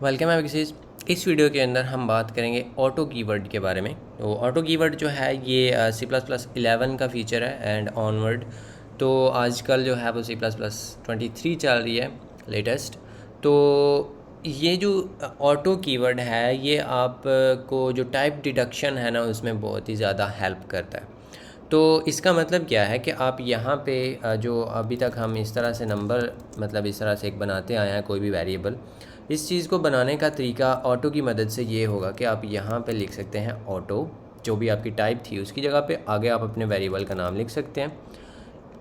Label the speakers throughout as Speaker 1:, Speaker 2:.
Speaker 1: Welcome है किसी इस वीडियो के अंदर हम बात करेंगे ऑटो कीवर्ड के बारे में। तो ऑटो कीवर्ड जो है ये C++11 का फीचर है एंड ऑनवर्ड। तो आजकल जो है वो C++23 चल रही है लेटेस्ट। तो ये जो ऑटो कीवर्ड है ये आप को जो टाइप डिडक्शन है ना उसमें बहुत ही ज़्यादा हेल्प करता है। तो इसका मतलब क्या है कि आप यहाँ पे जो अभी तक हम इस तरह से नंबर मतलब इस तरह से एक बनाते आए हैं कोई भी वेरिएबल, इस चीज़ को बनाने का तरीका ऑटो की मदद से ये होगा कि आप यहाँ पे लिख सकते हैं ऑटो, जो भी आपकी टाइप थी उसकी जगह पे आगे आप अपने वेरिएबल का नाम लिख सकते हैं।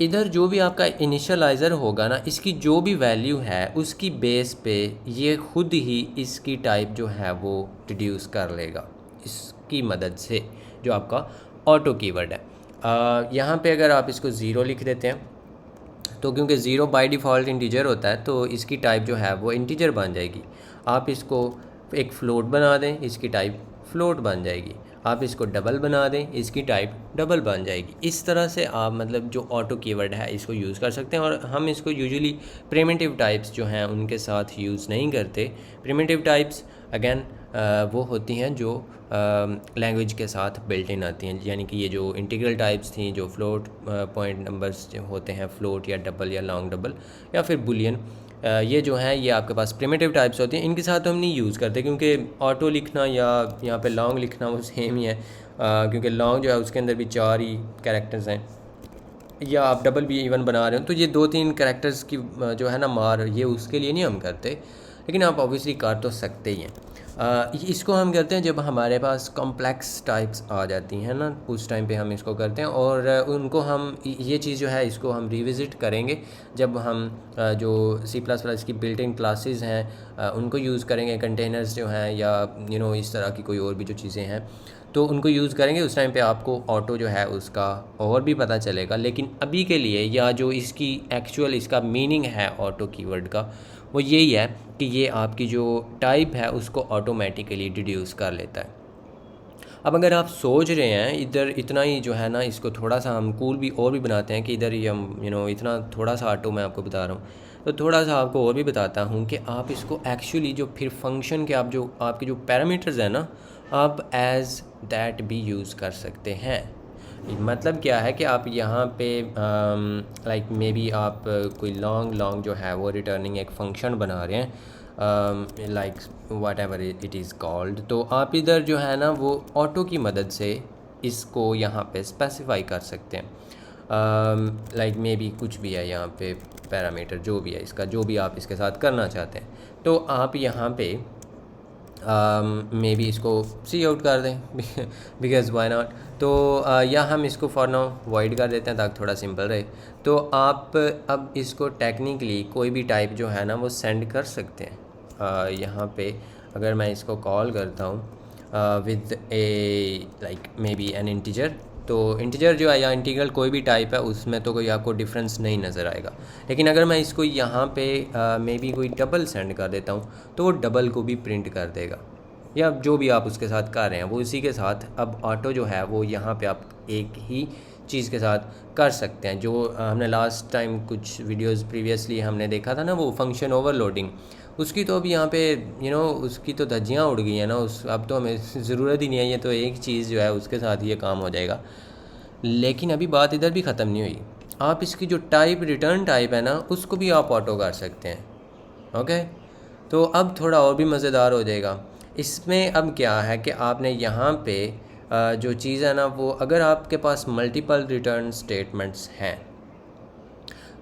Speaker 1: इधर जो भी आपका इनिशियलाइज़र होगा ना, इसकी जो भी वैल्यू है उसकी बेस पे ये खुद ही इसकी टाइप जो है वो डिड्यूस कर लेगा इसकी मदद से, जो आपका ऑटो कीवर्ड है। यहाँ पे अगर आप इसको ज़ीरो लिख देते हैं तो क्योंकि ज़ीरो बाय डिफ़ॉल्ट इंटीजर होता है तो इसकी टाइप जो है वो इंटीजर बन जाएगी। आप इसको एक फ़्लोट बना दें, इसकी टाइप फ़्लोट बन जाएगी। आप इसको डबल बना दें, इसकी टाइप डबल बन जाएगी। इस तरह से आप मतलब जो ऑटो कीवर्ड है इसको यूज़ कर सकते हैं। और हम इसको यूजुअली प्रिमिटिव टाइप्स जो हैं उनके साथ यूज़ नहीं करते। प्रिमिटिव टाइप्स अगेन वो होती हैं जो लैंग्वेज के साथ बिल्ट इन आती हैं, यानी कि ये जो इंटीग्रल टाइप्स थी, जो फ्लोट पॉइंट नंबर्स जो होते हैं, फ्लोट या डबल या लॉन्ग डबल या फिर बुलियन, ये जो हैं ये आपके पास प्रिमिटिव टाइप्स होती हैं। इनके साथ तो हम नहीं यूज़ करते क्योंकि ऑटो लिखना या यहाँ पे लॉन्ग लिखना वो सेम ही है, क्योंकि लॉन्ग जो है उसके अंदर भी 4 ही कैरेक्टर्स हैं, या आप डबल भी इवन बना रहे हो तो ये 2-3 कैरेक्टर्स की जो है ना मार, ये उसके लिए नहीं हम करते, लेकिन आप ऑब्वियसली कर तो सकते ही हैं। इसको हम करते हैं जब हमारे पास कॉम्प्लेक्स टाइप्स आ जाती हैं ना, उस टाइम पे हम इसको करते हैं। और उनको हम ये चीज़ जो है इसको हम रिविज़िट करेंगे जब हम जो C++ की बिल्ट इन क्लासेस हैं उनको यूज़ करेंगे, कंटेनर्स जो हैं या इस तरह की कोई और भी जो चीज़ें हैं तो उनको यूज़ करेंगे। उस टाइम पे आपको ऑटो जो है उसका और भी पता चलेगा। लेकिन अभी के लिए या जो इसकी एक्चुअल इसका मीनिंग है ऑटो कीवर्ड का, वो यही है कि ये आपकी जो टाइप है उसको ऑटोमेटिकली डिड्यूस कर लेता है। अब अगर आप सोच रहे हैं इधर इतना ही जो है ना, इसको थोड़ा सा हम कूल भी और भी बनाते हैं कि इधर ही हम इतना थोड़ा सा ऑटो मैं आपको बता रहा हूँ, तो थोड़ा सा आपको और भी बताता हूँ कि आप इसको एक्चुअली जो फिर फंक्शन के आप जो आपके जो पैरामीटर्स हैं ना, आप एज दैट भी यूज़ कर सकते हैं। मतलब क्या है कि आप यहाँ पे लाइक मे बी आप कोई लॉन्ग जो है वो रिटर्निंग एक फ़ंक्शन बना रहे हैं, like what ever it is called. तो आप इधर जो है ना वो ऑटो की मदद से इसको यहाँ पे स्पेसिफाई कर सकते हैं। लाइक मे बी कुछ भी है यहाँ पे पैरामीटर जो भी है इसका, जो भी आप इसके साथ करना चाहते हैं, तो आप यहाँ पे मे बी इसको सी आउट कर दें बिकॉज़ वाई नॉट। तो या हम इसको फॉर नाउ वॉइड कर देते हैं ताकि थोड़ा सिंपल रहे। तो आप अब इसको टेक्निकली कोई भी टाइप जो है ना वो सेंड कर सकते हैं। यहाँ पे अगर मैं इसको कॉल करता हूँ with A like may be N integer, तो इंटीजर जो है या इंटीग्रल कोई भी टाइप है उसमें तो कोई आपको डिफरेंस नहीं नज़र आएगा। लेकिन अगर मैं इसको यहाँ पे मे बी कोई डबल सेंड कर देता हूँ तो वो डबल को भी प्रिंट कर देगा, या जो भी आप उसके साथ कर रहे हैं वो इसी के साथ अब ऑटो जो है वो यहाँ पे आप एक ही चीज़ के साथ कर सकते हैं। जो हमने लास्ट टाइम कुछ वीडियोस प्रीवियसली हमने देखा था ना, वो फंक्शन ओवरलोडिंग, उसकी तो अब यहाँ पे उसकी तो धज्जियाँ उड़ गई हैं ना, उस अब तो हमें ज़रूरत ही नहीं है, ये तो एक चीज़ जो है उसके साथ ये काम हो जाएगा। लेकिन अभी बात इधर भी ख़त्म नहीं हुई, आप इसकी जो टाइप रिटर्न टाइप है ना उसको भी आप ऑटो कर सकते हैं। ओके, तो अब थोड़ा और भी मज़ेदार हो जाएगा। इसमें अब क्या है कि आपने यहाँ पे जो चीज़ है ना वो, अगर आपके पास मल्टीपल रिटर्न स्टेटमेंट्स हैं,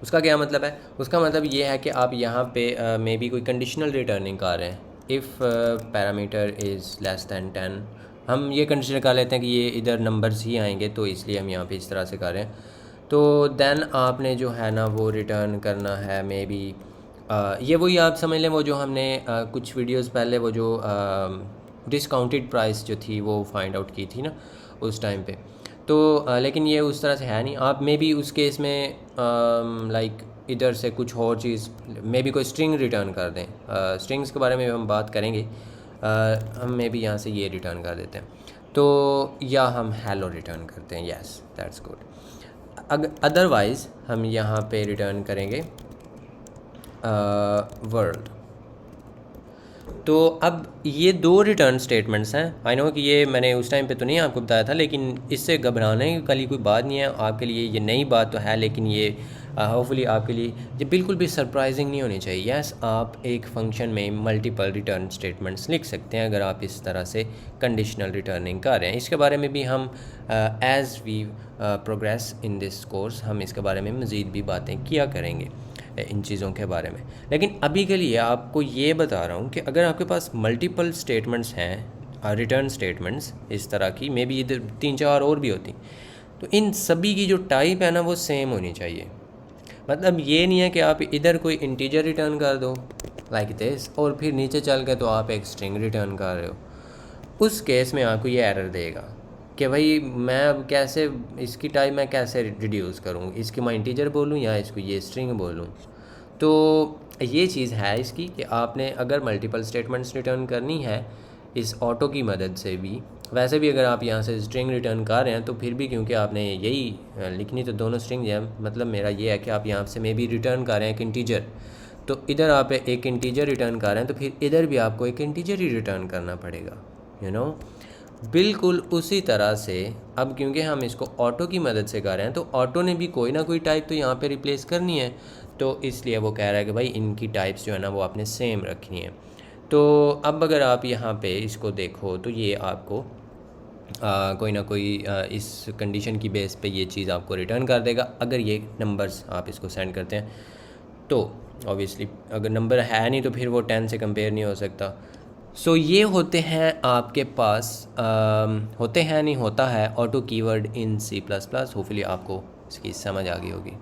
Speaker 1: उसका क्या मतलब है? उसका मतलब ये है कि आप यहाँ पे मे बी कोई कंडीशनल रिटर्निंग कर रहे हैं। If parameter is less than 10, हम ये कंसीडर कर लेते हैं कि ये इधर नंबर्स ही आएंगे तो इसलिए हम यहाँ पे इस तरह से कर रहे हैं। तो देन आपने जो है ना वो रिटर्न करना है मे बी ये वही आप समझ लें, वो जो हमने कुछ वीडियोस पहले वो जो डिस्काउंटेड प्राइस जो थी वो फाइंड आउट की थी ना उस टाइम पे। तो लेकिन ये उस तरह से है नहीं। आप मे बी उस केस में लाइक इधर से कुछ और चीज़ मे बी कोई स्ट्रिंग रिटर्न कर दें। स्ट्रिंग्स के बारे में हम बात करेंगे। हम मे बी यहाँ से ये रिटर्न कर देते हैं, तो या हम हेलो रिटर्न करते हैं। Yes, that's good. अदरवाइज़ हम यहाँ पे रिटर्न करेंगे वर्ल्ड। तो अब ये 2 रिटर्न स्टेटमेंट्स हैं। आई नो कि ये मैंने उस टाइम पे तो नहीं आपको बताया था, लेकिन इससे घबराने वाली कोई बात नहीं है। आपके लिए ये नई बात तो है, लेकिन ये होपफुली आपके लिए ये बिल्कुल भी सरप्राइजिंग नहीं होनी चाहिए। यस, आप एक फंक्शन में मल्टीपल रिटर्न स्टेटमेंट्स लिख सकते हैं अगर आप इस तरह से कंडीशनल रिटर्निंग कर रहे हैं। इसके बारे में भी हम as we progress in this course हम इसके बारे में मज़ीद भी बातें किया करेंगे इन चीज़ों के बारे में। लेकिन अभी के लिए आपको ये बता रहा हूँ कि अगर आपके पास मल्टीपल स्टेटमेंट्स हैं, रिटर्न स्टेटमेंट्स इस तरह की, मे बी इधर 3-4 और भी होती, तो इन सभी की जो टाइप है ना वो सेम होनी चाहिए। मतलब ये नहीं है कि आप इधर कोई इंटीजर रिटर्न कर दो लाइक दिस और फिर नीचे चल के तो आप एक स्ट्रिंग रिटर्न कर रहे हो। उस केस में आपको ये एरर देगा कि भाई मैं अब कैसे इसकी टाइप मैं कैसे रिड्यूस करूँ, इसकी मैं इंटीजर बोलूँ या इसको ये स्ट्रिंग बोलूँ। तो ये चीज़ है इसकी कि आपने अगर मल्टीपल स्टेटमेंट्स रिटर्न करनी है इस ऑटो की मदद से भी, वैसे भी अगर आप यहाँ से स्ट्रिंग रिटर्न कर रहे हैं तो फिर भी क्योंकि आपने यही लिखनी तो दोनों स्ट्रिंग है, मतलब मेरा ये है कि आप यहाँ से मे बी रिटर्न कर रहे हैं एक इंटीजर, तो इधर आप एक इंटीजर रिटर्न कर रहे हैं तो फिर इधर भी आपको एक इंटीजर ही रिटर्न करना पड़ेगा, यू नो। बिल्कुल उसी तरह से अब क्योंकि हम इसको ऑटो की मदद से कर रहे हैं तो ऑटो ने भी कोई ना कोई टाइप तो यहाँ पे रिप्लेस करनी है, तो इसलिए वो कह रहा है कि भाई इनकी टाइप्स जो है ना वो आपने सेम रखनी है। तो अब अगर आप यहाँ पे इसको देखो तो ये आपको कोई ना कोई इस कंडीशन की बेस पे ये चीज़ आपको रिटर्न कर देगा अगर ये नंबर्स आप इसको सेंड करते हैं। तो ऑब्वियसली अगर नंबर है नहीं तो फिर वो 10 से कंपेयर नहीं हो सकता। सो ये होते हैं आपके पास होते हैं नहीं होता है ऑटो कीवर्ड इन C++। होपफुली आपको इसकी समझ आ गई होगी।